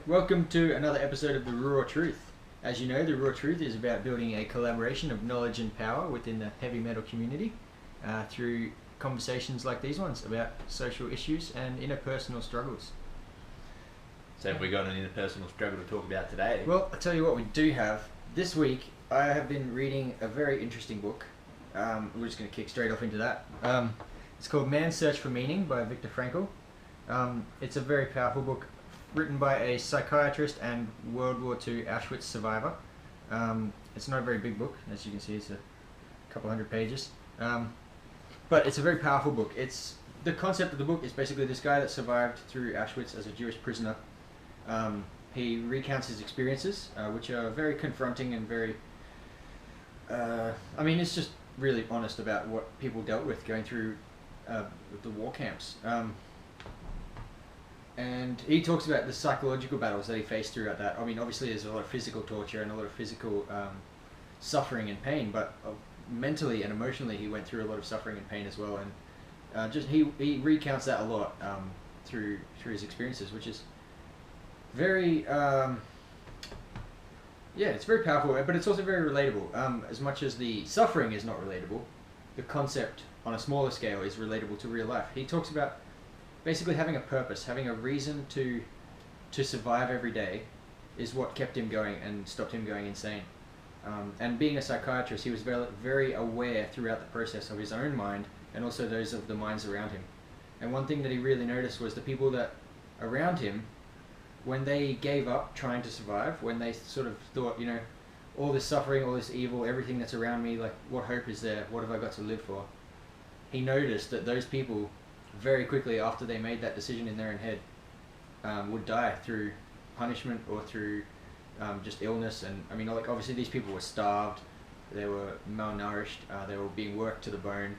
welcome to another episode of The Raw Truth. As you know, The Raw Truth is about building a collaboration of knowledge and power within the heavy metal community through conversations like these ones about social issues and interpersonal struggles. So have we got an interpersonal struggle to talk about today? Well, I'll tell you what we do have. This week, I have been reading a very interesting book. We're just going to kick straight off into that. It's called Man's Search for Meaning by Viktor Frankl. It's a very powerful book written by a psychiatrist and World War II Auschwitz survivor. It's not a very big book, as you can see. It's a couple hundred pages, but it's a very powerful book. The concept of the book is basically this guy that survived through Auschwitz as a Jewish prisoner. He recounts his experiences, which are very confronting and very it's just really honest about what people dealt with going through the war camps. And he talks about the psychological battles that he faced throughout that. I mean, obviously there's a lot of physical torture and a lot of physical suffering and pain, but mentally and emotionally he went through a lot of suffering and pain as well. And he recounts that a lot through his experiences, which is very it's very powerful, but it's also very relatable. As much as the suffering is not relatable, the concept on a smaller scale is relatable to real life. He talks about basically having a purpose, having a reason to survive every day is what kept him going and stopped him going insane. And being a psychiatrist, he was very, very aware throughout the process of his own mind and also those of the minds around him. And one thing that he really noticed was the people that around him, when they gave up trying to survive, when they sort of thought, all this suffering, all this evil, everything that's around me, like, what hope is there? What have I got to live for? He noticed that those people, very quickly after they made that decision in their own head, would die through punishment or through just illness. And I mean, like, obviously these people were starved, they were malnourished, they were being worked to the bone,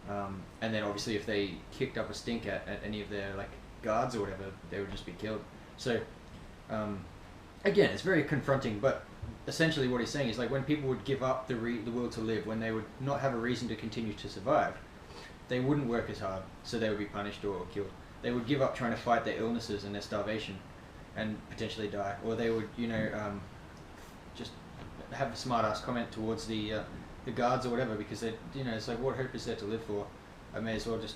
and then obviously if they kicked up a stink at any of their like guards or whatever, they would just be killed. So again, it's very confronting, but essentially what he's saying is, like, when people would give up the will to live, when they would not have a reason to continue to survive, they wouldn't work as hard, so they would be punished or killed. They would give up trying to fight their illnesses and their starvation and potentially die. Or they would, just have a smart-ass comment towards the guards or whatever, because it's like, what hope is there to live for? I may as well just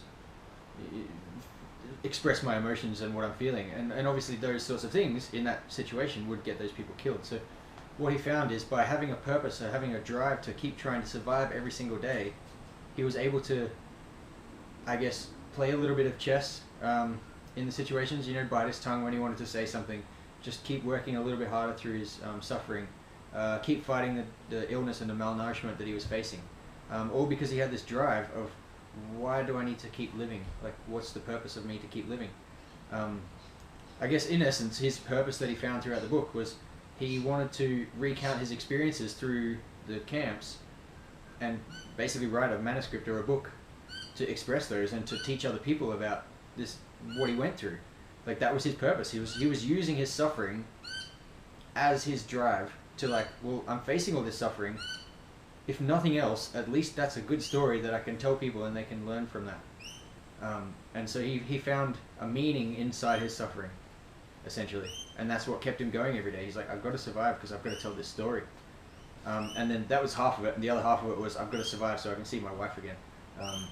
express my emotions and what I'm feeling. And obviously those sorts of things in that situation would get those people killed. So what he found is, by having a purpose or having a drive to keep trying to survive every single day, he was able to, I guess, play a little bit of chess in the situations, bite his tongue when he wanted to say something, just keep working a little bit harder through his suffering, keep fighting the illness and the malnourishment that he was facing, all because he had this drive of, why do I need to keep living? Like, what's the purpose of me to keep living? I guess in essence, his purpose that he found throughout the book was he wanted to recount his experiences through the camps and basically write a manuscript or a book to express those and to teach other people about what he went through. Like, that was his purpose. He was using his suffering as his drive to, like, well, I'm facing all this suffering. If nothing else, at least that's a good story that I can tell people and they can learn from that. And so he found a meaning inside his suffering, essentially. And that's what kept him going every day. He's like, I've got to survive because I've got to tell this story. And then that was half of it. And the other half of it was, I've got to survive so I can see my wife again.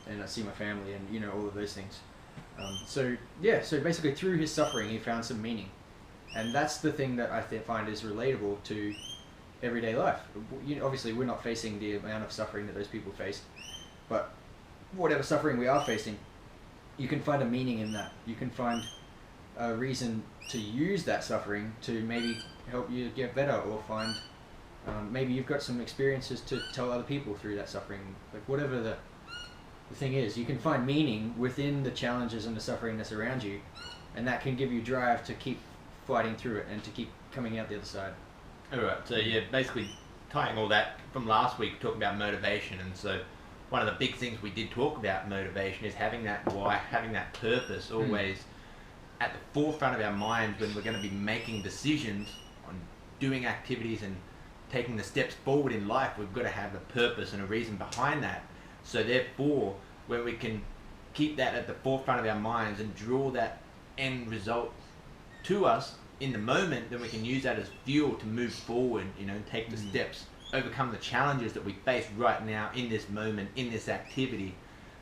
And I see my family and, all of those things. So basically through his suffering, he found some meaning. And that's the thing that I find is relatable to everyday life. Obviously, we're not facing the amount of suffering that those people faced, but whatever suffering we are facing, you can find a meaning in that. You can find a reason to use that suffering to maybe help you get better, or find maybe you've got some experiences to tell other people through that suffering. Like, whatever the thing is, you can find meaning within the challenges and the suffering that's around you, and that can give you drive to keep fighting through it and to keep coming out the other side. Alright, so basically tying all that from last week, talking about motivation. And so one of the big things we did talk about motivation is having that why, having that purpose always at the forefront of our minds when we're going to be making decisions on doing activities and taking the steps forward in life. We've got to have a purpose and a reason behind that. So therefore, when we can keep that at the forefront of our minds and draw that end result to us, in the moment, then we can use that as fuel to move forward, you know, take the steps, overcome the challenges that we face right now in this moment, in this activity.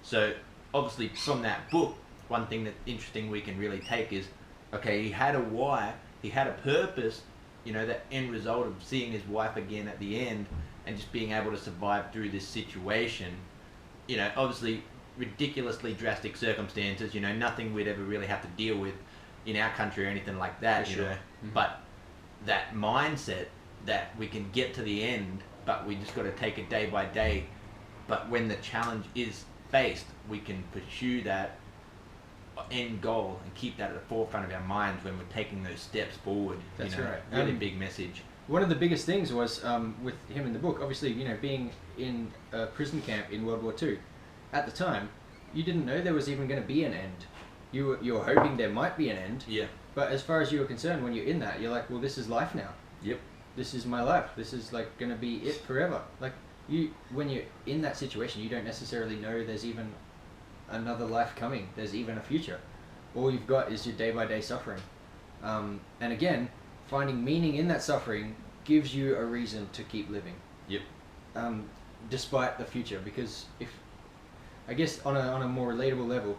So obviously from that book, one thing that's interesting we can really take is, okay, he had a why, he had a purpose, you know, that end result of seeing his wife again at the end and just being able to survive through this situation. You know, obviously ridiculously drastic circumstances, you know, nothing we'd ever really have to deal with in our country or anything like that, For you sure. know. But that mindset that we can get to the end, but we just got to take it day by day. But when the challenge is faced, we can pursue that end goal and keep that at the forefront of our minds when we're taking those steps forward. That's you know, right. Really big message. One of the biggest things was with him in the book, obviously, you know, being in a prison camp in World War II. At the time, you didn't know there was even going to be an end. You were hoping there might be an end. Yeah. But as far as you were concerned, when you're in that, you're like, well, this is life now. Yep. This is my life. This is like going to be it forever. Like when you're in that situation, you don't necessarily know there's even another life coming. There's even a future. All you've got is your day-by-day suffering. And again, finding meaning in that suffering gives you a reason to keep living. Yep. Despite the future, because I guess on a more relatable level,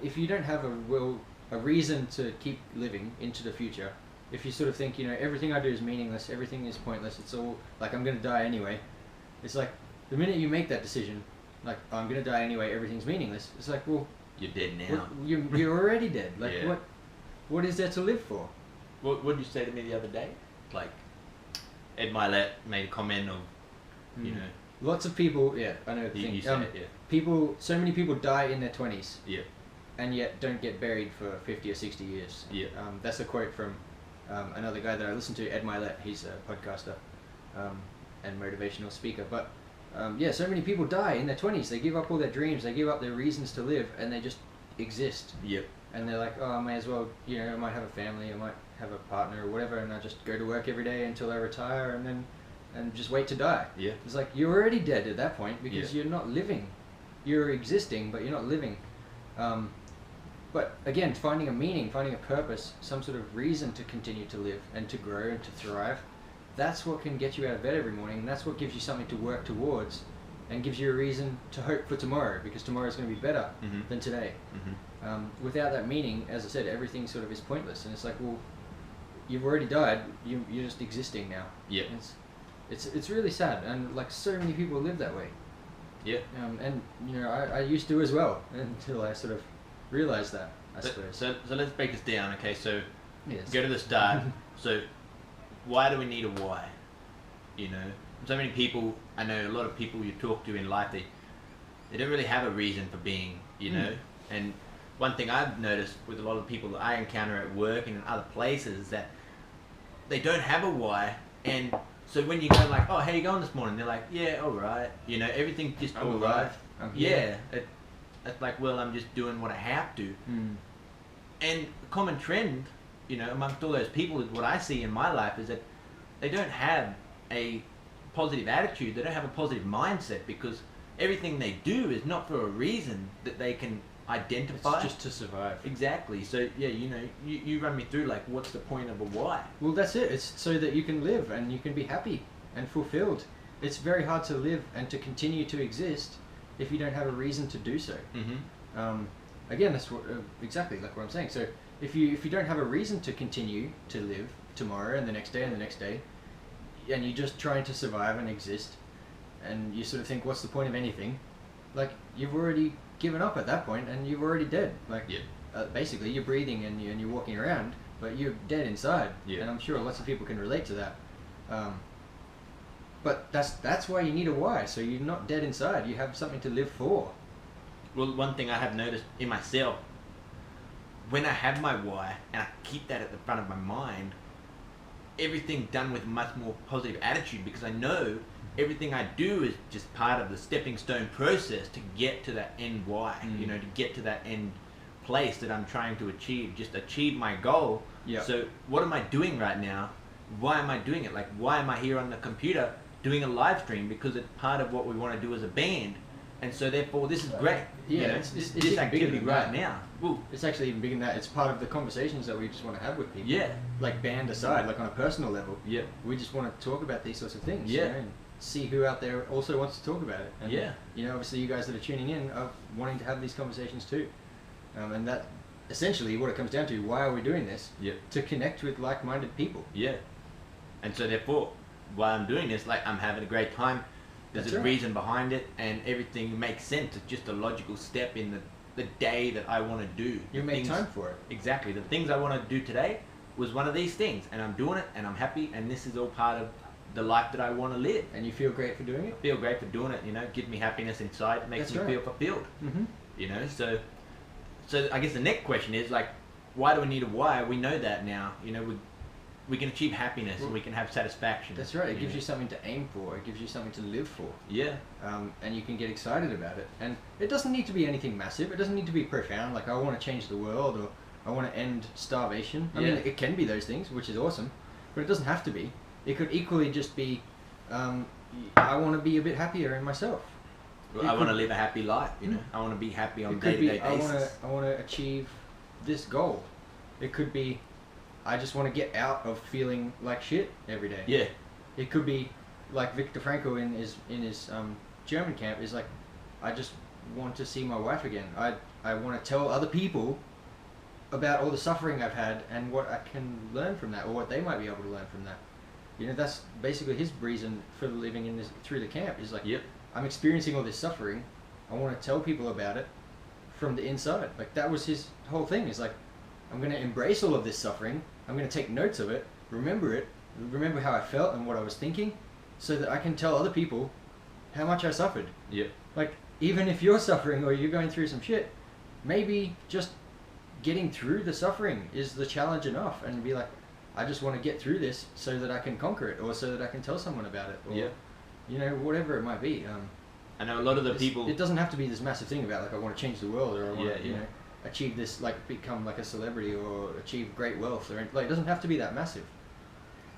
if you don't have a reason to keep living into the future, if you sort of think, you know, everything I do is meaningless, everything is pointless, it's all like I'm going to die anyway. It's like the minute you make that decision, like I'm going to die anyway, everything's meaningless. It's like, well, you're dead now. You're already dead. Like Yeah. what is there to live for? What did you say to me the other day? Like, Ed Milet made a comment of, you know, Lots of people, yeah, I know the thing. you said it, yeah. People, so many people die in their 20s. Yeah. And yet don't get buried for 50 or 60 years. Yeah. That's a quote from another guy that I listen to, Ed Milet. He's a podcaster and motivational speaker. But yeah, so many people die in their 20s. They give up all their dreams. They give up their reasons to live, and they just exist. Yep. And they're like, oh, I may as well, you know, I might have a family, I might have a partner or whatever, and I just go to work every day until I retire, and just wait to die. Yeah. It's like you're already dead at that point because Yeah. you're not living. You're existing, but you're not living. But again, finding a meaning, finding a purpose, some sort of reason to continue to live and to grow and to thrive, that's what can get you out of bed every morning, and that's what gives you something to work towards and gives you a reason to hope for tomorrow, because tomorrow is going to be better than today. Without that meaning, as I said, everything sort of is pointless, and it's like, well, you've already died, you're just existing now. Yeah. It's really sad, and like so many people live that way. Yeah. And you know, I used to as well, until I sort of realized that, I suppose. So let's break this down, okay? So Yes. go to the start. So why do we need a why? You know, so many people, I know a lot of people you talk to in life, they don't really have a reason for being, you know. And one thing I've noticed with a lot of people that I encounter at work and in other places is that they don't have a why. And so when you go like, oh, how you going this morning? They're like, yeah, all right. You know, everything's just I'm all alive. right. I'm here. Yeah. It's like, well, I'm just doing what I have to. And a common trend, you know, amongst all those people, what I see in my life is that they don't have a positive attitude. They don't have a positive mindset, because everything they do is not for a reason that they can identify. It's just to survive. Exactly. So yeah, you know, you run me through like, what's the point of a why? Well, that's it. It's so that you can live and you can be happy and fulfilled. It's very hard to live and to continue to exist if you don't have a reason to do so. Again, that's what, exactly like what I'm saying. So if you don't have a reason to continue to live tomorrow and the next day and the next day, and you're just trying to survive and exist, and you sort of think, what's the point of anything? Like, you've already given up at that point, and you're already dead. Like, basically, you're breathing and you're walking around, but you're dead inside. And I'm sure lots of people can relate to that. But that's why you need a why. So you're not dead inside. You have something to live for. Well, one thing I have noticed in myself, when I have my why and I keep that at the front of my mind, everything done with a much more positive attitude, because I know everything I do is just part of the stepping stone process to get to that end why, you know, to get to that end place that I'm trying to achieve, just achieve my goal. So what am I doing right now? Why am I doing it? Like, why am I here on the computer doing a live stream? Because it's part of what we want to do as a band. And so therefore, this is great. Yeah, you know, it's this even bigger activity than right that. now. Well, It's actually even bigger than that. It's part of the conversations that we just want to have with people. yeah, Like band aside, like on a personal level. yeah, We just want to talk about these sorts of things. Yeah. You know, and see who out there also wants to talk about it. And, yeah, you know, obviously you guys that are tuning in are wanting to have these conversations too. And that essentially what it comes down to, why are we doing this? yeah, To connect with like-minded people. yeah. And so therefore, while I'm doing this, like I'm having a great time. There's That's a right. reason behind it, and everything makes sense. It's just a logical step in the day that I want to do. You The make things- time for it. Exactly. The things I want to do today was one of these things, and I'm doing it, and I'm happy, and this is all part of the life that I want to live. And you feel great for doing it. Feel great for doing it, you know, give me happiness inside, makes That's me right. feel fulfilled, Mm-hmm. you know. So I guess the next question is like, why do we need a why? We know that now, you know. We can achieve happiness and we can have satisfaction. That's right. It gives know. you something to aim for. It gives you something to live for. Yeah, And you can get excited about it. And it doesn't need to be anything massive. It doesn't need to be profound. Like I want to change the world or I want to end starvation. I mean, Yeah. it can be those things, which is awesome, but it doesn't have to be. It could equally just be, I want to be a bit happier in myself. Well, It I want to could- live a happy life, you know. I want to be happy on a It could be, day-to-day basis. I want to achieve this goal. It could be, I just want to get out of feeling like shit every day. Yeah, It could be like Viktor Frankl in his German camp is like, I just want to see my wife again. I want to tell other people about all the suffering I've had and what I can learn from that, or what they might be able to learn from that. You know, that's basically his reason for living in this through the camp. Is like, yep, I'm experiencing all this suffering. I want to tell people about it from the inside. Like that was his whole thing. Is like, I'm going to embrace all of this suffering. I'm going to take notes of it, remember how I felt and what I was thinking, so that I can tell other people how much I suffered. yep, Like, even if you're suffering or you're going through some shit, maybe just getting through the suffering is the challenge enough, and be like, I just want to get through this so that I can conquer it, or so that I can tell someone about it, or, yeah. you know, whatever it might be. I know a lot of the people. It doesn't have to be this massive thing about, like, I want to change the world, or I want Yeah, to, you yeah. know, achieve this, like, become like a celebrity, or achieve great wealth, or like, it doesn't have to be that massive.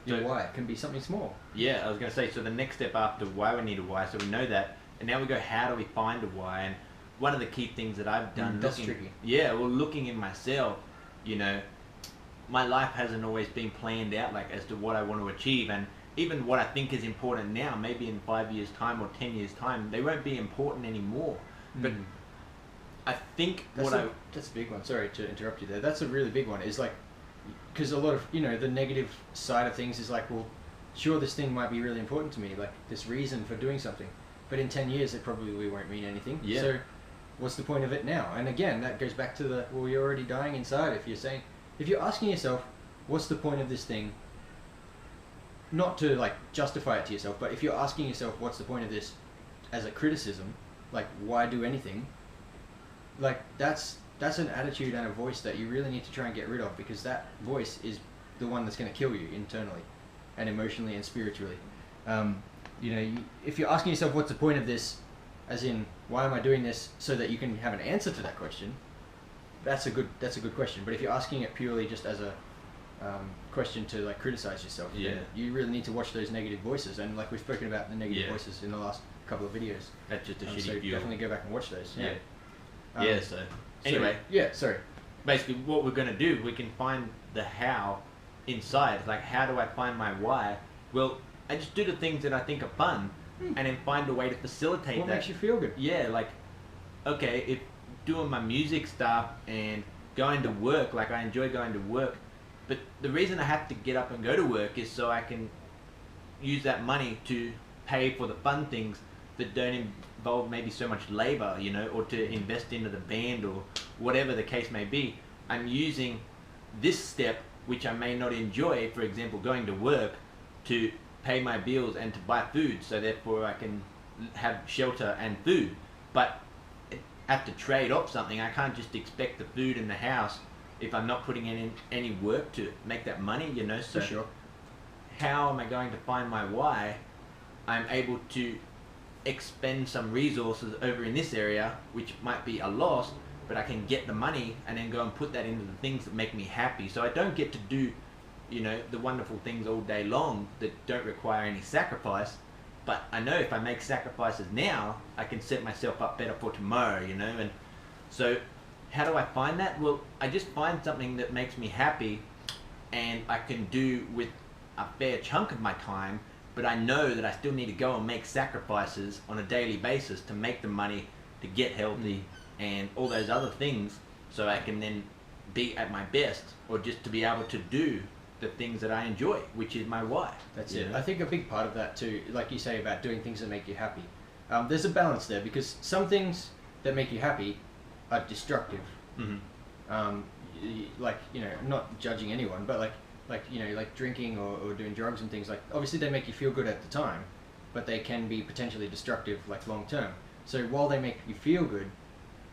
Your So- why, it can be something small. Yeah, I was going to say, so the next step after why we need a why, so we know that, and now we go, how do we find a why? And one of the key things that I've done, That's looking, tricky. yeah, well, looking in myself, you know, my life hasn't always been planned out like as to what I want to achieve, and even what I think is important now, maybe in 5 years' time or 10 years' time, they won't be important anymore. But Mm. I think That's what a, that's a big one. Sorry to interrupt you there. That's a really big one. Is like, because a lot of, you know, the negative side of things is like, well, sure, this thing might be really important to me, like this reason for doing something, but in 10 years it probably won't mean anything. Yeah. So what's the point of it now? And again, that goes back to the, well, you're already dying inside. If you're asking yourself, what's the point of this thing? Not to like justify it to yourself, but if you're asking yourself, what's the point of this, as a criticism, like why do anything? Like that's an attitude and a voice that you really need to try and get rid of, because that voice is the one that's going to kill you internally and emotionally and spiritually. You know, if you're asking yourself what's the point of this, as in why am I doing this, so that you can have an answer to that question, that's a good question. But if you're asking it purely just as a question to like criticize yourself, Yeah. then you really need to watch those negative voices. And like we've spoken about the negative Yeah. voices in the last couple of videos, that's just a so shitty view. definitely go back and watch those. Yeah. Um, Yeah, so anyway, yeah, sorry. basically what we're going to do, we can find the how inside. Like, how do I find my why? Well, I just do the things that I think are fun, and then find a way to facilitate What that. makes you feel good? Yeah, like, okay, if doing my music stuff and going to work, like I enjoy going to work, but the reason I have to get up and go to work is so I can use that money to pay for the fun things that don't involve maybe so much labor, you know, or to invest into the band or whatever the case may be. I'm using this step, which I may not enjoy, for example, going to work, to pay my bills and to buy food, so therefore I can have shelter and food. But I have to trade off something. I can't just expect the food in the house if I'm not putting in any work to make that money, you know. So For sure. how am I going to find my why? I'm able to expend some resources over in this area, which might be a loss, but I can get the money and then go and put that into the things that make me happy. So I don't get to do, you know, the wonderful things all day long that don't require any sacrifice, but I know if I make sacrifices now, I can set myself up better for tomorrow, you know. And so how do I find that? Well, I just find something that makes me happy and I can do with a fair chunk of my time, but I know that I still need to go and make sacrifices on a daily basis to make the money, to get healthy and all those other things, so I can then be at my best, or just to be able to do the things that I enjoy, which is my why. That's it. I think a big part of that too, like you say about doing things that make you happy, there's a balance there, because some things that make you happy are destructive. Like, you know, I'm not judging anyone, but like you know, like drinking or doing drugs and things, like obviously they make you feel good at the time, but they can be potentially destructive like long term. So while they make you feel good,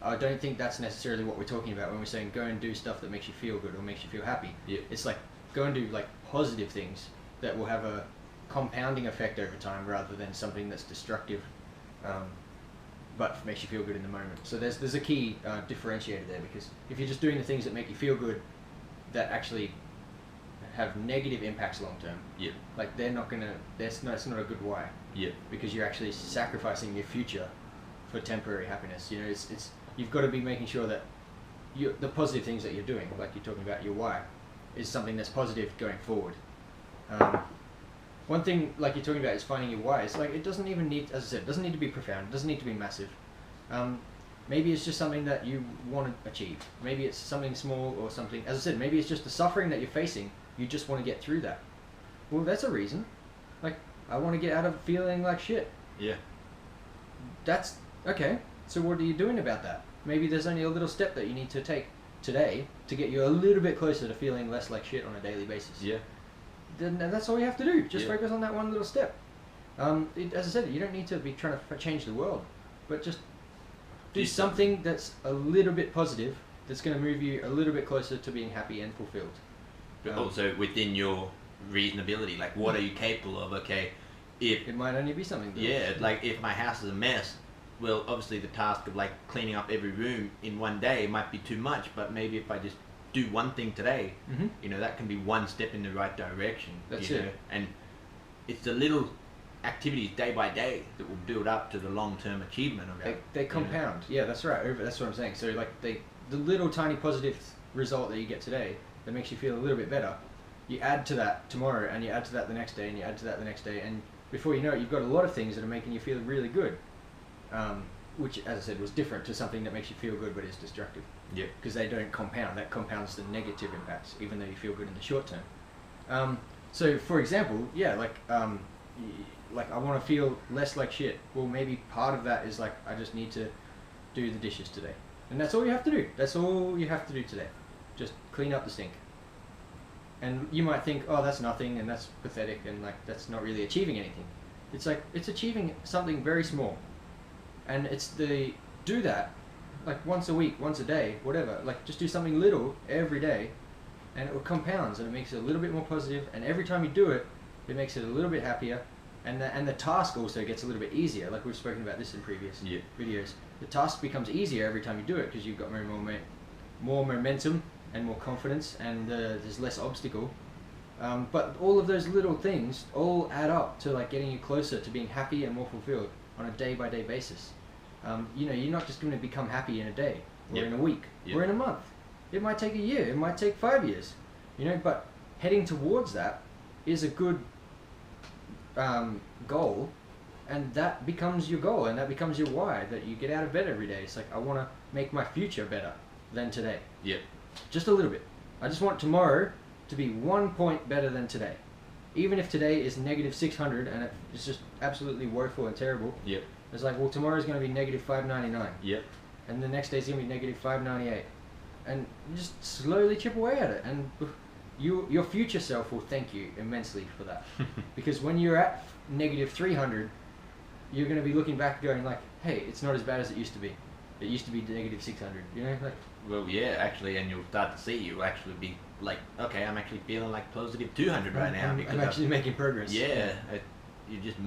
I don't think that's necessarily what we're talking about when we're saying go and do stuff that makes you feel good or makes you feel happy. It's like go and do like positive things that will have a compounding effect over time, rather than something that's destructive but makes you feel good in the moment. So there's a key differentiator there, because if you're just doing the things that make you feel good that actually have negative impacts long term, like they're not gonna, it's not a good why, because you're actually sacrificing your future for temporary happiness. You know, it's you've got to be making sure that the positive things that you're doing, like you're talking about your why, is something that's positive going forward. One thing like you're talking about is finding your why. It's like it doesn't even need, as I said, it doesn't need to be profound, it doesn't need to be massive. Maybe it's just something that you want to achieve. Maybe it's something small, or something, as I said, maybe it's just the suffering that you're facing, you just want to get through that. Well, that's a reason. Like, I want to get out of feeling like shit. That's okay. So what are you doing about that? Maybe there's only a little step that you need to take today to get you a little bit closer to feeling less like shit on a daily basis. Then that's all you have to do. Just focus on that one little step. As I said, you don't need to be trying to change the world, but just do something that's a little bit positive, that's going to move you a little bit closer to being happy and fulfilled. But also within your reasonability, like what are you capable of? Okay, if it might only be something. Like if my house is a mess, well, obviously the task of like cleaning up every room in one day might be too much, but maybe if I just do one thing today, you know, that can be one step in the right direction. That's you it. know? And it's the little activities day by day that will build up to the long-term achievement of that. They compound. Yeah, that's right. That's what I'm saying. So like the little tiny positive result that you get today that makes you feel a little bit better, you add to that tomorrow, and you add to that the next day, and you add to that the next day, and before you know it, you've got a lot of things that are making you feel really good. Which, as I said, was different to something that makes you feel good but is destructive. Because they don't compound. That compounds the negative impacts, even though you feel good in the short term. So, for example, like I want to feel less like shit. Well, maybe part of that is like I just need to do the dishes today, and that's all you have to do. That's all you have to do today. Just clean up the sink. And you might think, oh, that's nothing, and that's pathetic, and like that's not really achieving anything. It's like it's achieving something very small. And it's do that like once a week, once a day, whatever. Like just do something little every day, and it compounds, and it makes it a little bit more positive. And every time you do it, it makes it a little bit happier, and the task also gets a little bit easier. Like we've spoken about this in previous videos. The task becomes easier every time you do it, because you've got more momentum and more confidence, and there's less obstacle. But all of those little things all add up to like getting you closer to being happy and more fulfilled on a day-by-day basis. You know, you're not just going to become happy in a day, or in a week, or in a month. It might take a year, it might take 5 years, you know, but heading towards that is a good goal, and that becomes your goal, and that becomes your why, that you get out of bed every day. It's like, I want to make my future better than today. Just a little bit. I just want tomorrow to be 1 point better than today. Even if today is negative 600 and it's just absolutely woeful and terrible, it's like, well, tomorrow's going to be negative 599. And the next day's going to be negative 598. And you just slowly chip away at it. And your future self will thank you immensely for that. Because when you're at negative 300, you're going to be looking back going like, hey, it's not as bad as it used to be. It used to be negative 600, you know? Like, well, yeah, actually, and you'll start to see, you'll actually be like, okay, I'm actually feeling like positive 200 right now. I'm actually making progress. You just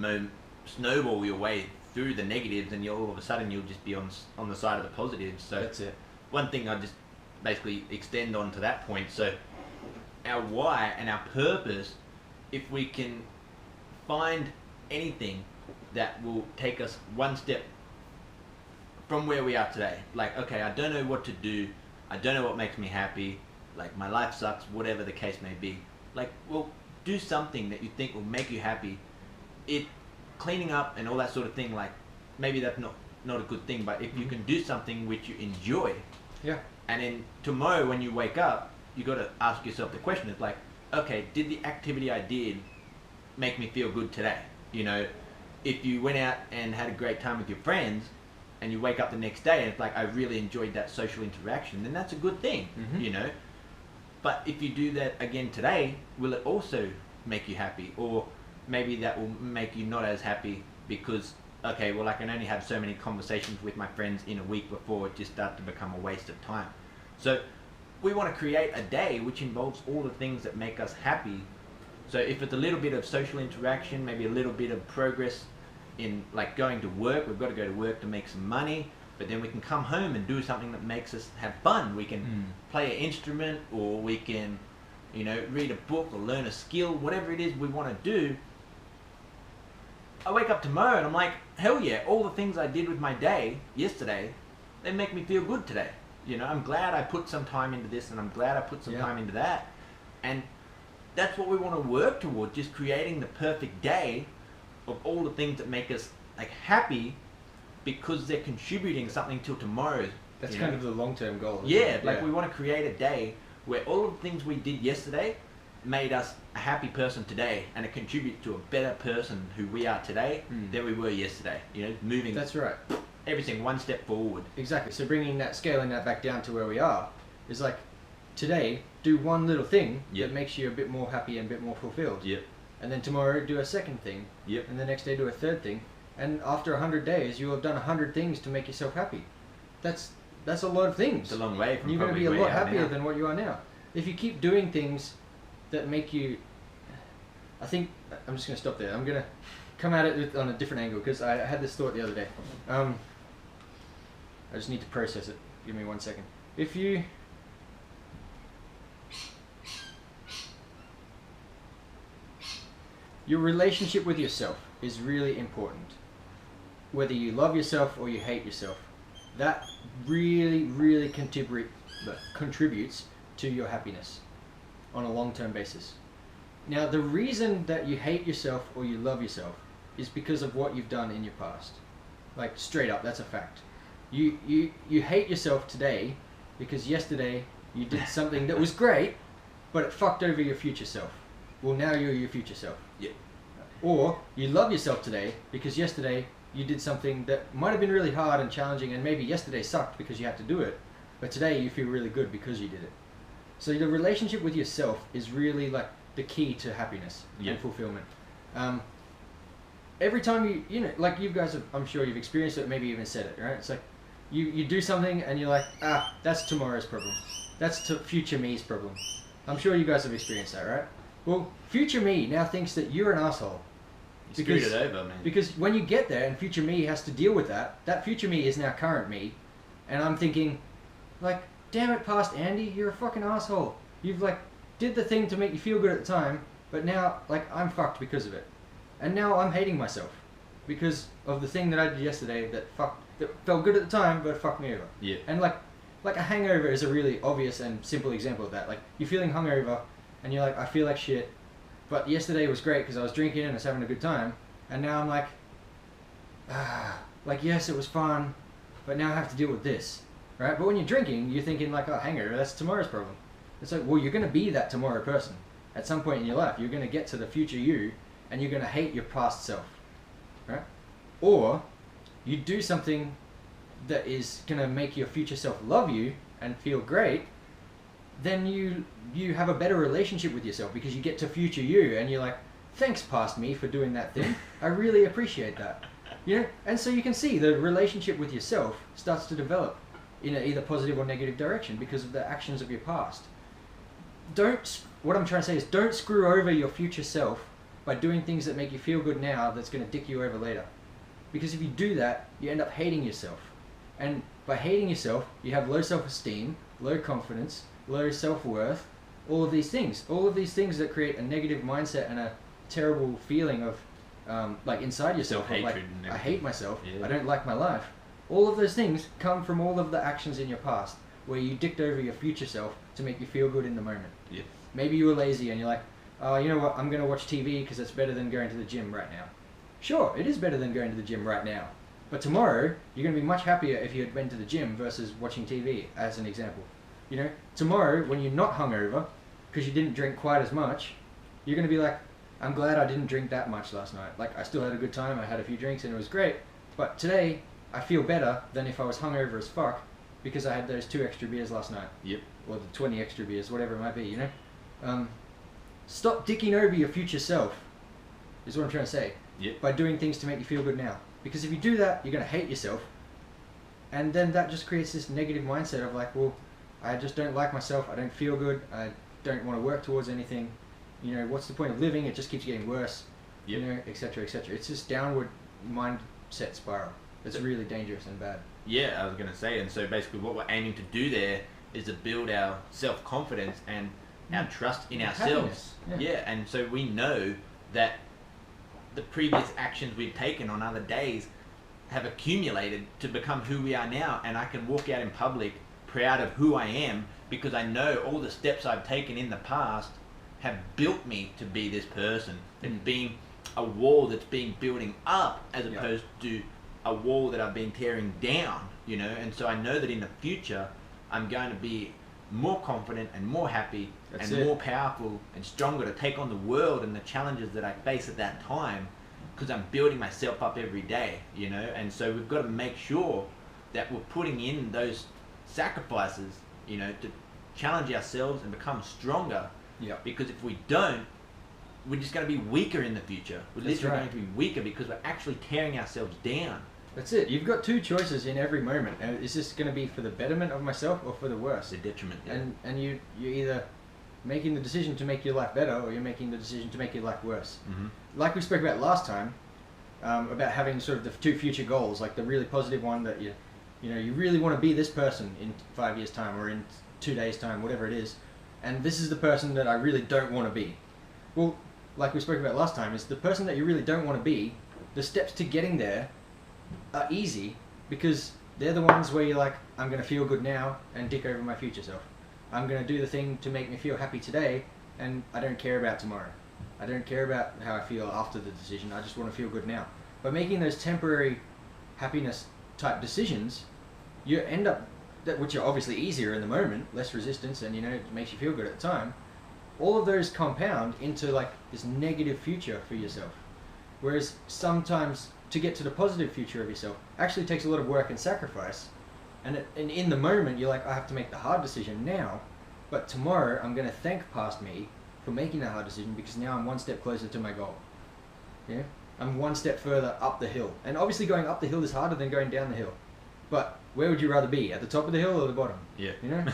snowball your way through the negatives, and all of a sudden you'll just be on the side of the positives. So that's it. One thing I just basically extend on to that point. So our why and our purpose, if we can find anything that will take us one step from where we are today. Like, okay, I don't know what to do. I don't know what makes me happy. Like, my life sucks, whatever the case may be. Like, well, do something that you think will make you happy. Cleaning up and all that sort of thing, like, maybe that's not a good thing, but if you can do something which you enjoy, yeah, and then tomorrow when you wake up, you got to ask yourself the question, it's like, okay, did the activity I did make me feel good today? You know, if you went out and had a great time with your friends, and you wake up the next day and it's like, I really enjoyed that social interaction, then that's a good thing, you know. But if you do that again today, will it also make you happy? Or maybe that will make you not as happy because, okay, well, I can only have so many conversations with my friends in a week before it just starts to become a waste of time. So we want to create a day which involves all the things that make us happy. So if it's a little bit of social interaction, maybe a little bit of progress in like going to work, we've got to go to work to make some money, but then we can come home and do something that makes us have fun. We can play an instrument, or we can, you know, read a book or learn a skill, whatever it is we want to do. I wake up tomorrow and I'm like, hell yeah, all the things I did with my day yesterday, they make me feel good today. You know, I'm glad I put some time into this, and I'm glad I put some time into that. And that's what we want to work toward, just creating the perfect day of all the things that make us like happy, because they're contributing something till tomorrow. That's kind of the long-term goal. Yeah, like we want to create a day where all of the things we did yesterday made us a happy person today, and it contributes to a better person who we are today than we were yesterday. You know, moving. That's right. Everything one step forward. Exactly. So scaling that back down to where we are is like, today do one little thing that makes you a bit more happy and a bit more fulfilled. Yep. And then tomorrow do a second thing. Yep. And the next day do a third thing. And after 100 days, you will have done 100 things to make yourself happy. That's a lot of things. It's a long way from. You're going to be a lot happier than what you are now. If you keep doing things that make you, I think I'm just going to stop there. I'm going to come at it on a different angle, because I had this thought the other day. I just need to process it. Give me 1 second. If you Your relationship with yourself is really important. Whether you love yourself or you hate yourself, that really, really contributes to your happiness on a long-term basis. Now, the reason that you hate yourself or you love yourself is because of what you've done in your past. Like, straight up, that's a fact. You hate yourself today because yesterday you did something that was great, but it fucked over your future self. Well, now you're your future self. Yeah. Or you love yourself today because yesterday you did something that might have been really hard and challenging, and maybe yesterday sucked because you had to do it, but today you feel really good because you did it. So the relationship with yourself is really like the key to happiness and fulfillment. Every time you know, like you guys have, I'm sure you've experienced it, maybe even said it, right? It's like you do something and you're like, that's tomorrow's problem. That's future me's problem. I'm sure you guys have experienced that, right? Well, future me now thinks that you're an asshole. You screwed it over, man. Because when you get there and future me has to deal with that future me is now current me, and I'm thinking, like, damn it, past Andy, you're a fucking asshole. You've like did the thing to make you feel good at the time, but now like I'm fucked because of it, and now I'm hating myself because of the thing that I did yesterday that felt good at the time, but fucked me over. Yeah. And like a hangover is a really obvious and simple example of that. Like, you're feeling hungover, and you're like, I feel like shit, but yesterday was great because I was drinking and I was having a good time, and now I'm like, like, yes, it was fun, but now I have to deal with this, right? But when you're drinking, you're thinking like, oh, hangover, that's tomorrow's problem. It's like, well, you're going to be that tomorrow person. At some point in your life, you're going to get to the future you, and you're going to hate your past self, right? Or you do something that is going to make your future self love you and feel great, then you have a better relationship with yourself because you get to future you and you're like, thanks past me for doing that thing. I really appreciate that. You know? And so you can see the relationship with yourself starts to develop in either positive or negative direction because of the actions of your past. What I'm trying to say is, don't screw over your future self by doing things that make you feel good now that's going to dick you over later. Because if you do that, you end up hating yourself. And by hating yourself, you have low self-esteem, low confidence, low self-worth, all of these things that create a negative mindset and a terrible feeling of like inside yourself, like, Self-hatred and I everything. hate myself, Yeah. I don't like my life. All of those things come from all of the actions in your past where you dicked over your future self to make you feel good in the moment. Yeah. Maybe you were lazy and you're like, oh, you know what, I'm going to watch TV because it's better than going to the gym right now. Sure, it is better than going to the gym right now. But tomorrow, you're going to be much happier if you had went to the gym versus watching TV, as an example. You know, tomorrow, when you're not hungover, because you didn't drink quite as much, you're going to be like, I'm glad I didn't drink that much last night. Like, I still had a good time, I had a few drinks and it was great. But today, I feel better than if I was hungover as fuck because I had those 2 extra beers last night. Yep. Or the 20 extra beers, whatever it might be, you know? Stop dicking over your future self, is what I'm trying to say. Yep. By doing things to make you feel good now. Because if you do that, you're going to hate yourself. And then that just creates this negative mindset of like, well, I just don't like myself, I don't feel good, I don't want to work towards anything. You know, what's the point of living? It just keeps getting worse. Yep. You know, etc., etc. It's this downward mindset spiral. It's really dangerous and bad. Yeah, I was going to say, and so basically what we're aiming to do there is to build our self-confidence and our trust in ourselves. Happiness. Yeah, and so we know that the previous actions we've taken on other days have accumulated to become who we are now, and I can walk out in public proud of who I am because I know all the steps I've taken in the past have built me to be this person. It's been a wall that's been building up as opposed to a wall that I've been tearing down, you know, and so I know that in the future I'm going to be more confident and more happy more powerful and stronger to take on the world and the challenges that I face at that time because I'm building myself up every day, you know, and so we've got to make sure that we're putting in those sacrifices, you know, to challenge ourselves and become stronger. Yeah. Because if we don't, we're just going to be weaker in the future. We're That's literally right. going to be weaker because we're actually tearing ourselves down. That's it. You've got 2 choices in every moment. And is this going to be for the betterment of myself or for the worse? It's a detriment. Yeah. And you're either making the decision to make your life better or you're making the decision to make your life worse. Mm-hmm. Like we spoke about last time, about having sort of the 2 future goals, like the really positive one that you know you really want to be this person in 5 years time or in 2 days time, whatever it is, and this is the person that I really don't want to be. Well, like we spoke about last time, is the person that you really don't want to be, the steps to getting there are easy because they're the ones where you're like, I'm going to feel good now and dick over my future self. I'm going to do the thing to make me feel happy today and I don't care about tomorrow. I don't care about how I feel after the decision, I just want to feel good now. By making those temporary happiness type decisions, you end up, which are obviously easier in the moment, less resistance and, you know, it makes you feel good at the time, all of those compound into like this negative future for yourself. Whereas sometimes to get to the positive future of yourself actually takes a lot of work and sacrifice. And in the moment, you're like, I have to make the hard decision now, but tomorrow I'm going to thank past me for making that hard decision because now I'm 1 step closer to my goal. Yeah? I'm 1 step further up the hill. And obviously going up the hill is harder than going down the hill. But where would you rather be? At the top of the hill or the bottom? Yeah. You know?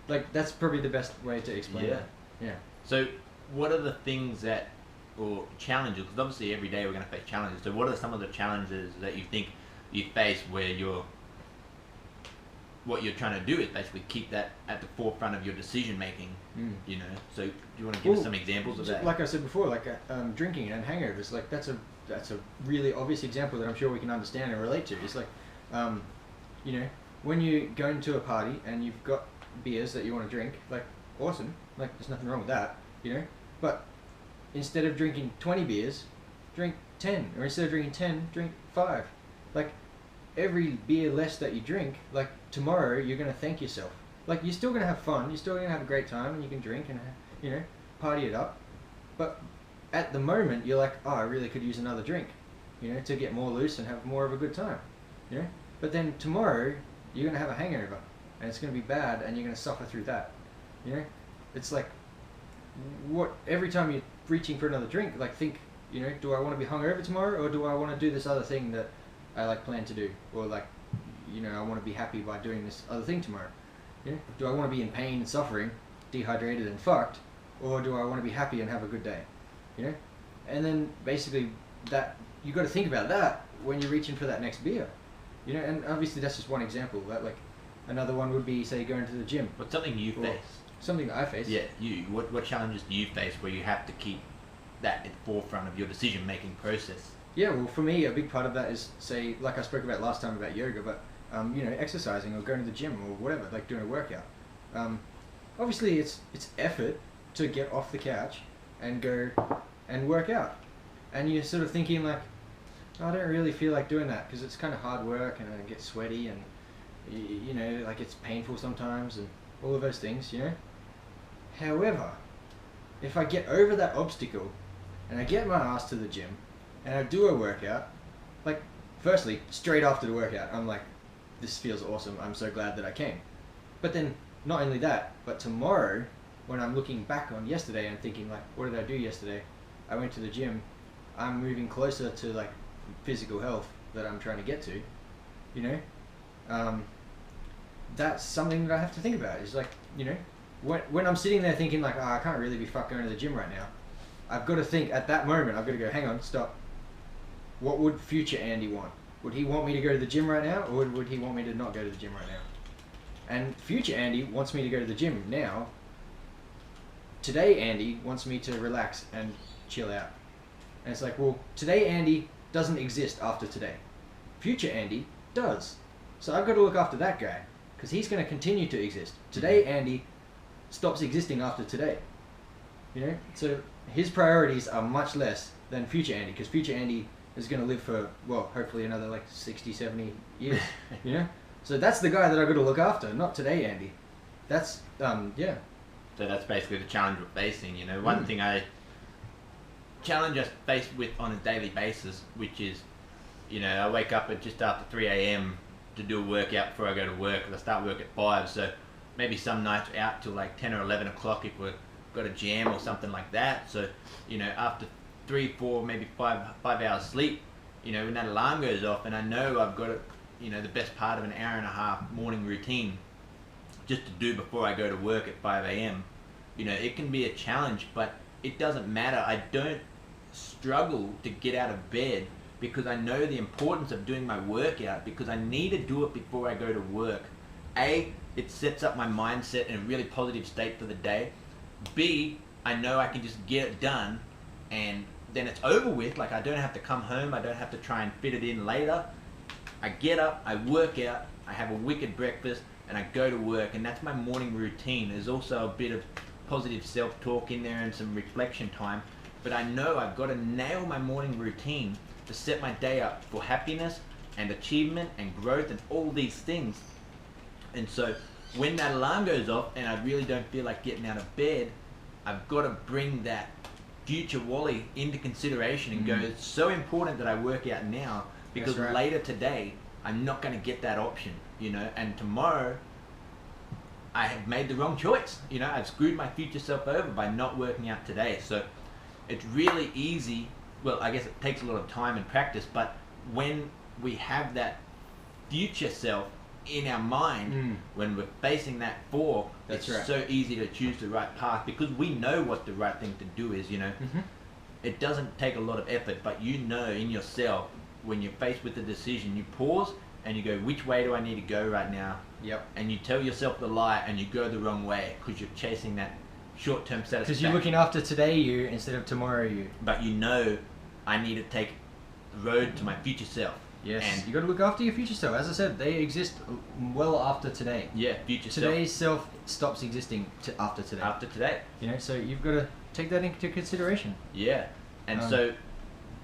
Like, that's probably the best way to explain that. Yeah. So what are the things that, or challenges, because obviously every day we're going to face challenges, so what are some of the challenges that you think you face where what you're trying to do is basically keep that at the forefront of your decision making, you know? So do you want to give us some examples of that? Like I said before, like drinking and hangovers, like that's a really obvious example that I'm sure we can understand and relate to. It's like, you know, when you go into a party and you've got beers that you want to drink, like awesome, like there's nothing wrong with that, you know? But instead of drinking 20 beers, drink 10, or instead of drinking 10, drink 5. Like every beer less that you drink, like tomorrow you're going to thank yourself. Like you're still going to have fun, you're still going to have a great time and you can drink and, you know, party it up. But at the moment you're like, oh, I really could use another drink, you know, to get more loose and have more of a good time, you know? But then tomorrow you're going to have a hangover and it's going to be bad and you're going to suffer through that, you know? It's like, every time you're reaching for another drink, like think, you know, do I want to be hungover tomorrow or do I want to do this other thing that I like plan to do, or like, you know, I want to be happy by doing this other thing tomorrow. You know? Do I want to be in pain and suffering, dehydrated and fucked, or do I want to be happy and have a good day? You know, and then basically that you got to think about that when you're reaching for that next beer. You know, and obviously that's just one example. That like another one would be say going to the gym. What's something you face? Something that I face. Yeah, what challenges do you face where you have to keep that at the forefront of your decision-making process. Yeah, well, for me, a big part of that is, say, like I spoke about last time about yoga, but exercising or going to the gym or whatever, like doing a workout. Obviously, it's effort to get off the couch and go and work out, and you're sort of thinking like, I don't really feel like doing that because it's kind of hard work and I get sweaty and like it's painful sometimes and all of those things, However, if I get over that obstacle and I get my ass to the gym and I do a workout, like, firstly, straight after the workout, I'm like, this feels awesome. I'm so glad that I came. But then, not only that, but tomorrow, when I'm looking back on yesterday and thinking, like, what did I do yesterday? I went to the gym. I'm moving closer to, like, physical health that I'm trying to get to, That's something that I have to think about. It's like, when I'm sitting there thinking, like, I can't really be fucked going to the gym right now, I've got to think at that moment, I've got to go, hang on, stop. What would future Andy want? Would he want me to go to the gym right now, or would he want me to not go to the gym right now? And future Andy wants me to go to the gym now. Today Andy wants me to relax and chill out. And it's like, well, today Andy doesn't exist after today. Future Andy does. So I've got to look after that guy, because he's going to continue to exist. Today Andy stops existing after today. So his priorities are much less than future Andy, because future Andy is going to live for, well, hopefully another like 60, 70 years, So that's the guy that I've got to look after, not today Andy. That's, yeah. So that's basically the challenge we're facing, One thing I challenge us face with on a daily basis, which is, I wake up at just after 3 a.m. to do a workout before I go to work, because I start work at 5, so maybe some nights out till like 10 or 11 o'clock if we've got a jam or something like that. So, after 3, 4, maybe 5 hours sleep, when that alarm goes off and I know I've got the best part of an hour and a half morning routine just to do before I go to work at 5 a.m. It can be a challenge, but it doesn't matter. I don't struggle to get out of bed because I know the importance of doing my workout, because I need to do it before I go to work. A, it sets up my mindset in a really positive state for the day. B, I know I can just get it done and then it's over with. Like, I don't have to come home, I don't have to try and fit it in later. I get up, I work out, I have a wicked breakfast, and I go to work, and that's my morning routine. There's also a bit of positive self-talk in there and some reflection time, but I know I've got to nail my morning routine to set my day up for happiness and achievement and growth and all these things. And so when that alarm goes off and I really don't feel like getting out of bed, I've got to bring that future Wally into consideration and go, it's so important that I work out now, because later today I'm not going to get that option, and tomorrow I have made the wrong choice. I've screwed my future self over by not working out today. So it's really easy. Well, I guess it takes a lot of time and practice, but when we have that future self in our mind, when we're facing that fork, it's so easy to choose the right path, because we know what the right thing to do is, It doesn't take a lot of effort, but in yourself, when you're faced with the decision, you pause and you go, which way do I need to go right now? Yep. And you tell yourself the lie and you go the wrong way because you're chasing that short-term satisfaction. Because you're looking after today you instead of tomorrow you. But I need to take the road to my future self. Yes. And you got to look after your future self. As I said, they exist well after today. Yeah, future Today's self stops existing after today. After today. So you've got to take that into consideration. Yeah. And so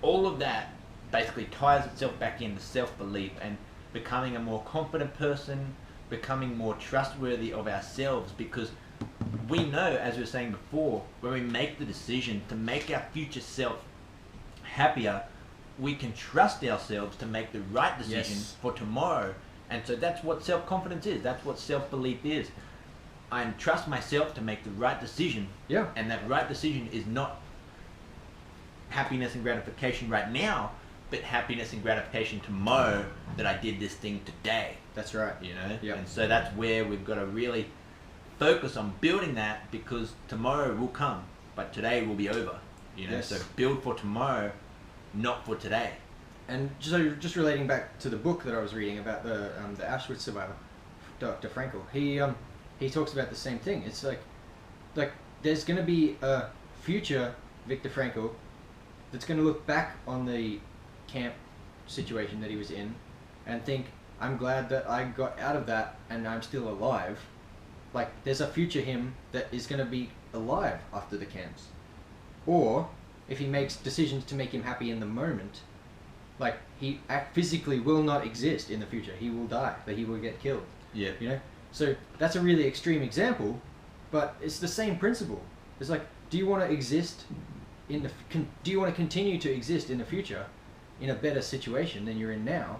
all of that basically ties itself back into self-belief and becoming a more confident person, becoming more trustworthy of ourselves, because we know, as we were saying before, when we make the decision to make our future self happier, we can trust ourselves to make the right decision for tomorrow. And so that's what self-confidence is. That's what self-belief is. I trust myself to make the right decision. Yeah. And that right decision is not happiness and gratification right now, but happiness and gratification tomorrow that I did this thing today. That's right. Yep. And so that's where we've got to really focus on building that, because tomorrow will come, but today will be over. So build for tomorrow, not for today. And so, just relating back to the book that I was reading about the Auschwitz survivor, Dr. Frankl, he talks about the same thing. It's like there's going to be a future Viktor Frankl, that's going to look back on the camp situation that he was in and think, I'm glad that I got out of that and I'm still alive. Like, there's a future him that is going to be alive after the camps. Or, if he makes decisions to make him happy in the moment, like, he physically will not exist in the future. He will die, that he will get killed. Yeah. You know? So, that's a really extreme example, but it's the same principle. It's like, do you want to exist in the... do you want to continue to exist in the future in a better situation than you're in now?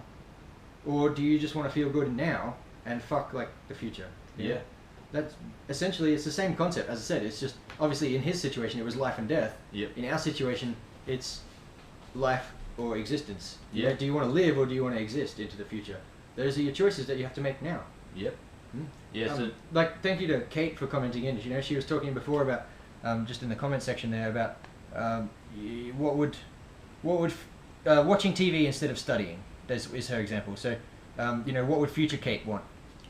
Or do you just want to feel good now and fuck, like, the future? Yeah. That's essentially, it's the same concept. As I said, it's just, obviously in his situation it was life and death. Yep. In our situation, it's life or existence. Yeah. Like, do you want to live or do you want to exist into the future? Those are your choices that you have to make now. Yep. Hmm? Yeah. So Like, thank you to Kate for commenting in. You know, she was talking before about, just in the comment section there, about what would watching TV instead of studying. Is her example. So, you know, what would future Kate want?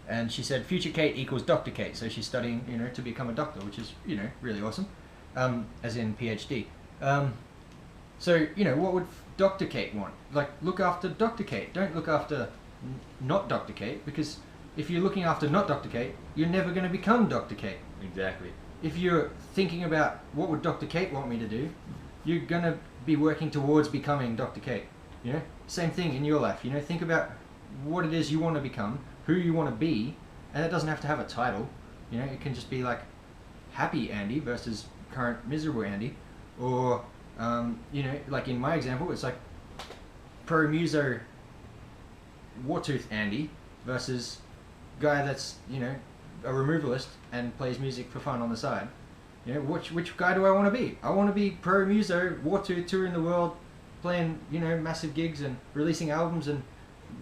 And she said future Kate equals Dr. Kate, so she's studying, you know, to become a doctor, which is, you know, really awesome, as in PhD. So, you know, what would Dr. Kate want? Like, look after Dr. Kate. Don't look after not Dr. Kate, because if you're looking after not Dr. Kate, you're never going to become Dr. Kate. exactly. If you're thinking about what would Dr. Kate want me to do, you're going to be working towards becoming Dr. Kate. You know, same thing in your life. You know, think about what it is you want to become, who you want to be, and it doesn't have to have a title. You know, it can just be like happy Andy versus current miserable Andy, or you know, like in my example, it's like pro muso wartooth Andy versus guy that's, you know, a removalist and plays music for fun on the side. You know, which guy do I want to be? I want to be pro muso wartooth, touring the world, playing, you know, massive gigs and releasing albums and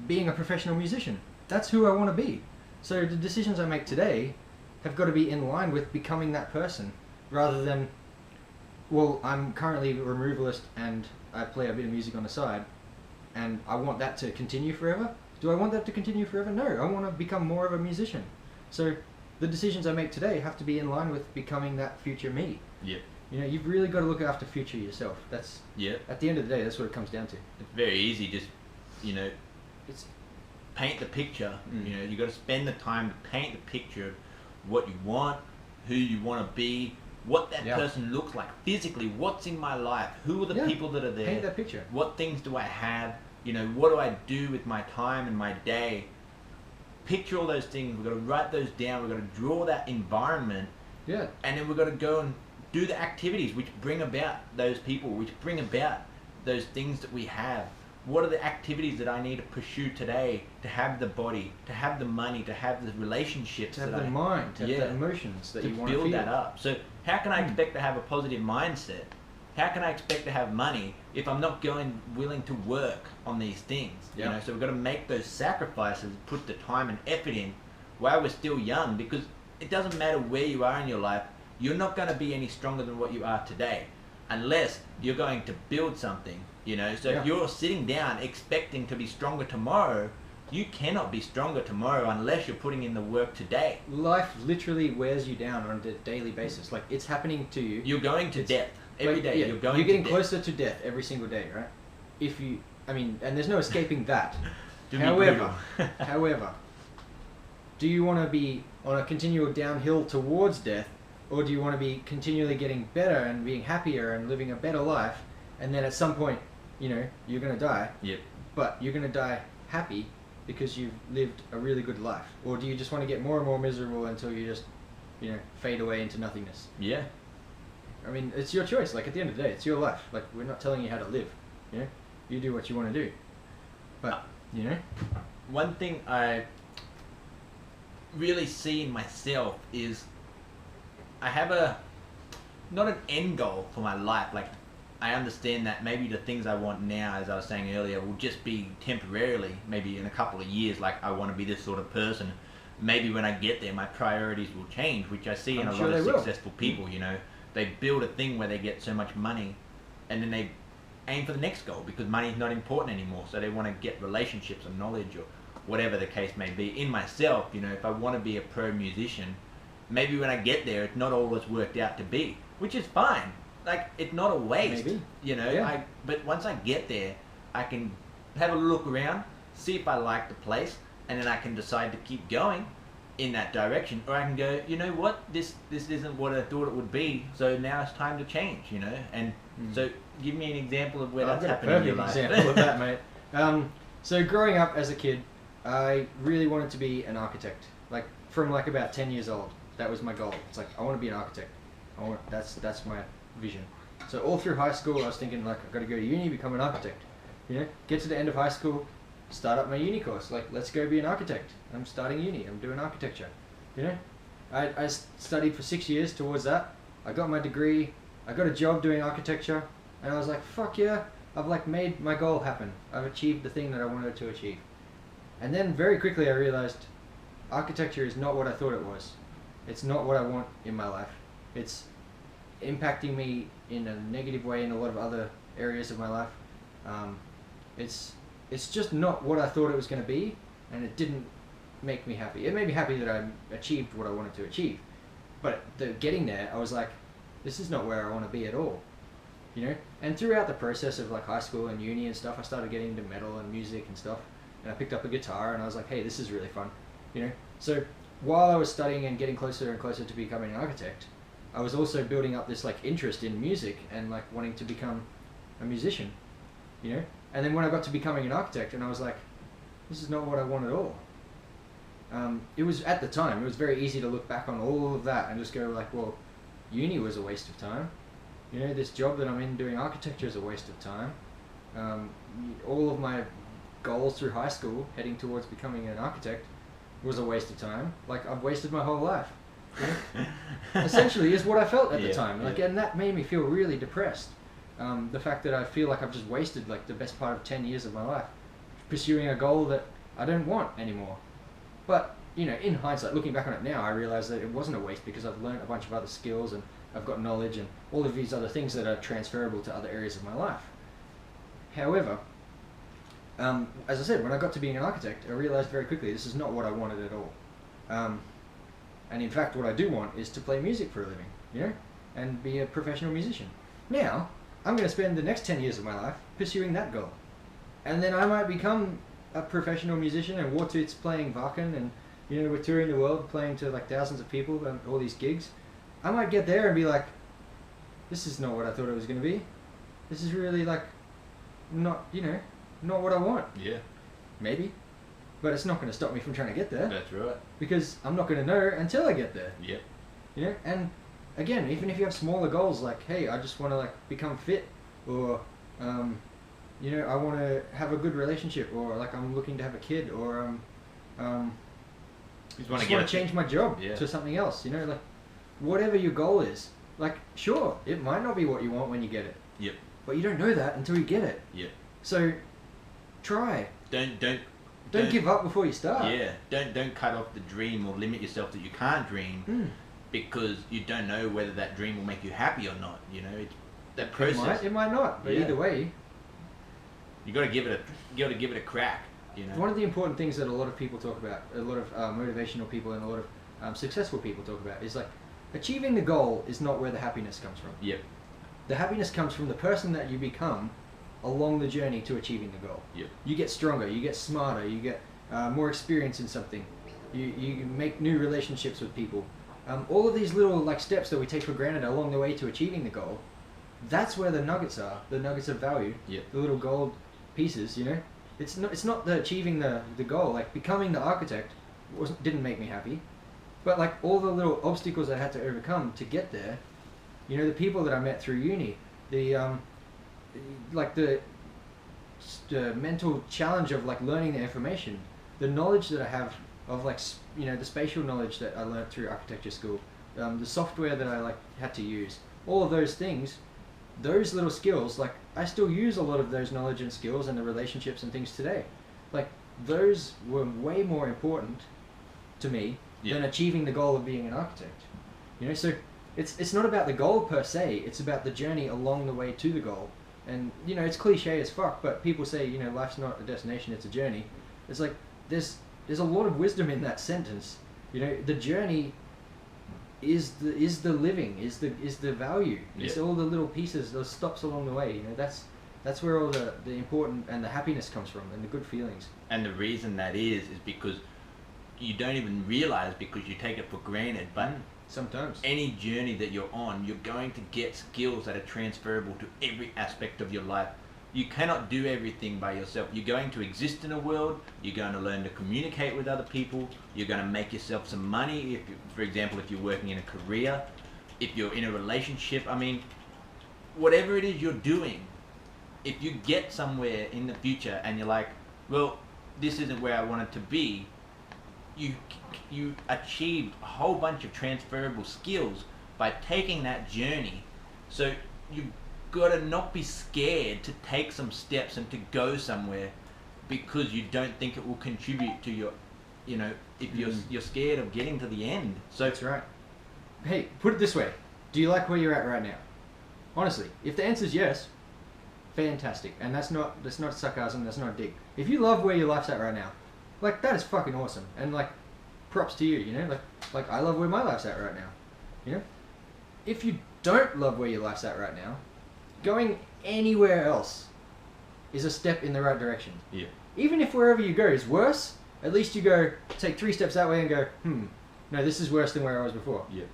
being a professional musician. That's who I want to be. So the decisions I make today have got to be in line with becoming that person, rather than, well, I'm currently a removalist and I play a bit of music on the side and I want that to continue forever. Do I want that to continue forever? No, I want to become more of a musician. So the decisions I make today have to be in line with becoming that future me. Yep. You know, you've really got to look after future yourself. That's, Yep. at the end of the day, that's what it comes down to. It's very easy. Just, you know, It's paint the picture. Mm. You know, you got to spend the time to paint the picture of what you want, who you want to be, what that Yeah. person looks like physically, what's in my life, who are the Yeah. people that are there, paint that picture. what things do I have, you know, what do I do with my time and my day. Picture all those things. We've got to write those down. We've got to draw that environment, Yeah. and then we've got to go and do the activities which bring about those people, which bring about those things that we have. What are the activities that I need to pursue today to have the body, to have the money, to have the relationships, To have that the mind, to have Yeah. the emotions that to you want to build feel. that up. So how can I expect to have a positive mindset? How can I expect to have money if I'm not willing to work on these things? Yeah. You know, so we've got to make those sacrifices, put the time and effort in while we're still young, because it doesn't matter where you are in your life, you're not going to be any stronger than what you are today unless you're going to build something. You know, so Yeah. if you're sitting down expecting to be stronger tomorrow, you cannot be stronger tomorrow unless you're putting in the work today. Life literally wears you down on a daily basis. Like, it's happening to you. You're going to death every Like, day. yeah, You're going. You're getting to death. closer to death every single day, right? If you, I mean, and there's no escaping that. To be However, brutal. however, do you want to be on a continual downhill towards death, or do you want to be continually getting better and being happier and living a better life, and then at some point, you know, you're going to die, Yep. but you're going to die happy because you've lived a really good life? Or do you just want to get more and more miserable until you just, you know, fade away into nothingness? Yeah. I mean, it's your choice. Like, at the end of the day, it's your life. Like, we're not telling you how to live. You know, you do what you want to do. But, you know, One thing I really see in myself is I have not an end goal for my life. Like, I understand that maybe the things I want now, as I was saying earlier, will just be temporarily, maybe in a couple of years. Like, I want to be this sort of person. Maybe when I get there, my priorities will change, which I see in I'm a sure lot of they will. successful people. You know, they build a thing where they get so much money, and then they aim for the next goal because money is not important anymore. So they want to get relationships or knowledge or whatever the case may be. In myself, you know, if I want to be a pro musician, maybe when I get there, it's not all it's worked out to be, which is fine. like it's not a waste. Maybe. You know, Yeah. but once I get there, I can have a look around, see if I like the place, and then I can decide to keep going in that direction, or I can go, you know what, this isn't what I thought it would be, so now it's time to change, you know. And so give me an example of where that's happened in your life. I've got a perfect example of that, mate. So growing up as a kid, I really wanted to be an architect. Like from like about 10 years old, that was my goal. It's like I want to be an architect. That's my vision. So all through high school, I was thinking like I've got to go to uni, become an architect. You know, get to the end of high school, start up my uni course. Like let's go be an architect. I'm starting uni. I'm doing architecture. You know, I studied for 6 years towards that. I got my degree. I got a job doing architecture, and I was like, fuck yeah, I've like made my goal happen. I've achieved the thing that I wanted to achieve. And then very quickly I realized architecture is not what I thought it was. It's not what I want in my life. It's impacting me in a negative way in a lot of other areas of my life. It's just not what I thought it was going to be, and it didn't make me happy. It made me happy that I achieved what I wanted to achieve, but getting there, I was like, this is not where I want to be at all, you know. And throughout the process of like high school and uni and stuff, I started getting into metal and music and stuff, and I picked up a guitar, and I was like, hey, this is really fun, you know. So while I was studying and getting closer and closer to becoming an architect, I was also building up this like interest in music and like wanting to become a musician, you know. And then when I got to becoming an architect, and I was like, this is not what I want at all. It was at the time, it was very easy to look back on all of that and just go like, well, uni was a waste of time. You know, this job that I'm in doing architecture is a waste of time. All of my goals through high school, heading towards becoming an architect, was a waste of time. Like, I've wasted my whole life. You know? Essentially is what I felt at the time. Like, and that made me feel really depressed. The fact that I feel like I've just wasted like the best part of 10 years of my life pursuing a goal that I don't want anymore. But, you know, in hindsight, looking back on it now, I realize that it wasn't a waste because I've learned a bunch of other skills and I've got knowledge and all of these other things that are transferable to other areas of my life. However, as I said, when I got to being an architect, I realized very quickly this is not what I wanted at all. And in fact, what I do want is to play music for a living, you know, and be a professional musician. Now, I'm going to spend the next 10 years of my life pursuing that goal. And then I might become a professional musician, and Wartooth's playing Wacken, and, you know, we're touring the world, playing to like thousands of people and all these gigs. I might get there and be like, this is not what I thought it was going to be. This is really like, not, you know, not what I want. Yeah. Maybe. But it's not going to stop me from trying to get there. That's right. Because I'm not going to know until I get there. Yep. You know, and again, even if you have smaller goals like, hey, I just want to like become fit, or you know, I want to have a good relationship, or like I'm looking to have a kid, or just want to change my job to something else. You know, like whatever your goal is, like sure, it might not be what you want when you get it. Yep. But you don't know that until you get it. Yep. So try. Don't give up before you start. Yeah. Don't cut off the dream or limit yourself that you can't dream because you don't know whether that dream will make you happy or not. You know, it's that process. It might not, but either way, you got to give it a crack. You know. One of the important things that a lot of people talk about, a lot of motivational people and a lot of successful people talk about, is like achieving the goal is not where the happiness comes from. Yep. The happiness comes from the person that you become along the journey to achieving the goal. Yep. You get stronger, you get smarter, you get more experience in something. You make new relationships with people. All of these little like steps that we take for granted along the way to achieving the goal, that's where the nuggets are, the nuggets of value, the little gold pieces, you know? It's not the achieving the goal, like becoming the architect didn't make me happy, but like all the little obstacles I had to overcome to get there, you know, the people that I met through uni, the mental challenge of like learning the information, the knowledge that I have of like, you know, the spatial knowledge that I learned through architecture school, the software that I like had to use, all of those things, those little skills, like I still use a lot of those knowledge and skills and the relationships and things today. Like those were way more important to me than achieving the goal of being an architect. You know, so it's not about the goal per se, it's about the journey along the way to the goal. And, you know, it's cliche as fuck, but people say, you know, life's not a destination, it's a journey. It's like, there's a lot of wisdom in that sentence. You know, the journey is the living, is the value. It's Yeah. all the little pieces, those stops along the way. You know, that's where all the important and the happiness comes from, and the good feelings. And the reason that is because you don't even realize, because you take it for granted, but Sometimes. any journey that you're on, you're going to get skills that are transferable to every aspect of your life. You cannot do everything by yourself. You're going to exist in a world, you're going to learn to communicate with other people, you're going to make yourself some money, if you, for example, if you're working in a career, if you're in a relationship, I mean, whatever it is you're doing, if you get somewhere in the future and you're like, well, this isn't where I want it to be, you achieved a whole bunch of transferable skills by taking that journey. So you've got to not be scared to take some steps and to go somewhere because you don't think it will contribute to your, you know, if you're scared of getting to the end. So That's right. Hey, put it this way. Do you like where you're at right now? Honestly, if the answer is yes, fantastic. And that's not sarcasm, that's not a dig. If you love where your life's at right now, like, that is fucking awesome. And like, props to you, you know? Like I love where my life's at right now. You know? If you don't love where your life's at right now, going anywhere else is a step in the right direction. yeah, Even if wherever you go is worse, at least you go, take 3 steps that way and go, no, this is worse than where I was before. yeah,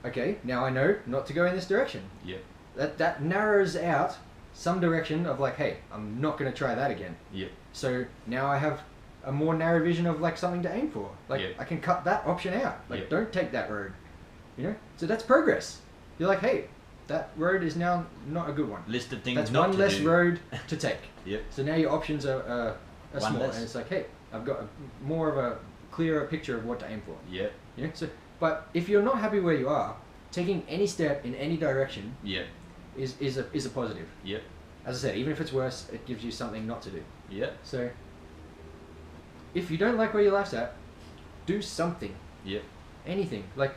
Okay, now I know not to go in this direction. yeah, That narrows out some direction of like, hey, I'm not going to try that again. yeah, So now I have a more narrow vision of like something to aim for. Like, Yeah. I can cut that option out. Like, Yeah. don't take that road. You know? So that's progress. You're like, hey, that road is now not a good one. list of things That's not one to less do. road to take. Yep. So now your options are One small, less. and it's like, hey, I've got more of a clearer picture of what to aim for. Yep. You know? So, but if you're not happy where you are, taking any step in any direction Yep. is a positive. Yep. As I said, even if it's worse, it gives you something not to do. Yep. So, if you don't like where your life's at, do something. Yep. Anything. Like,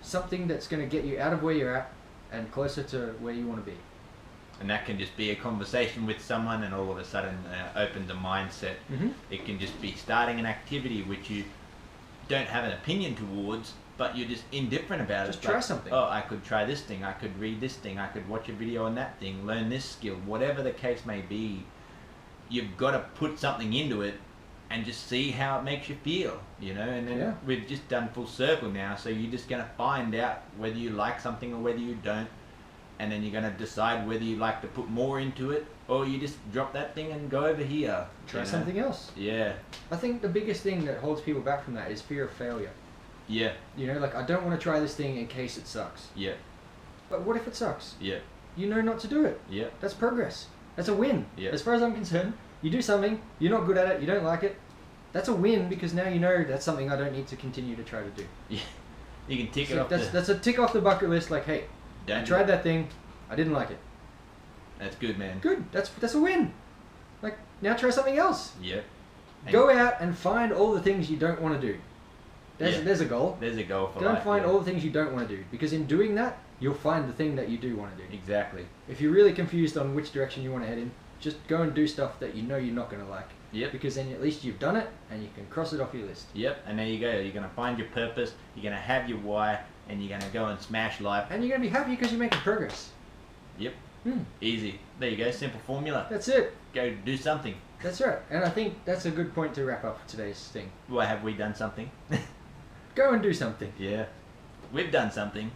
something that's going to get you out of where you're at and closer to where you want to be. And that can just be a conversation with someone, and all of a sudden opens a mindset. Mm-hmm. It can just be starting an activity which you don't have an opinion towards, but you're just indifferent about Just it. try Like, something. Oh, I could try this thing, I could read this thing, I could watch a video on that thing, learn this skill, whatever the case may be. You've got to put something into it and just see how it makes you feel, you know. And then Yeah. we've just done full circle now, so you're just going to find out whether you like something or whether you don't, and then you're going to decide whether you like to put more into it, or you just drop that thing and go over here. Try you know? something else. Yeah. I think the biggest thing that holds people back from that is fear of failure. Yeah. You know, like, I don't want to try this thing in case it sucks. Yeah. But what if it sucks? Yeah. You know not to do it. Yeah. That's progress. That's a win. Yeah. As far as I'm concerned, you do something, you're not good at it, you don't like it. That's a win, because now you know that's something I don't need to continue to try to do. Yeah. You can tick it So off. that's a tick off the bucket list. Like, hey, I Don't tried do it. that thing, I didn't like it. That's good, man. Good. That's a win. Like, now try something else. Yep. And Go out and find all the things you don't want to do. Yeah. There's a goal. There's a goal for Go and life. find yeah. all the things you don't want to do, because in doing that, you'll find the thing that you do want to do. Exactly. If you're really confused on which direction you want to head in, just go and do stuff that you know you're not going to like. Yep. Because then at least you've done it and you can cross it off your list. Yep. And there you go. You're gonna find your purpose. You're gonna have your why, and you're gonna go and smash life. And you're going to be happy because you're making progress. Yep. Hmm. Easy. There you go. Simple formula. That's it. Go do something. That's right. And I think that's a good point to wrap up today's thing. Well, have we done something? Go and do something. Yeah. We've done something.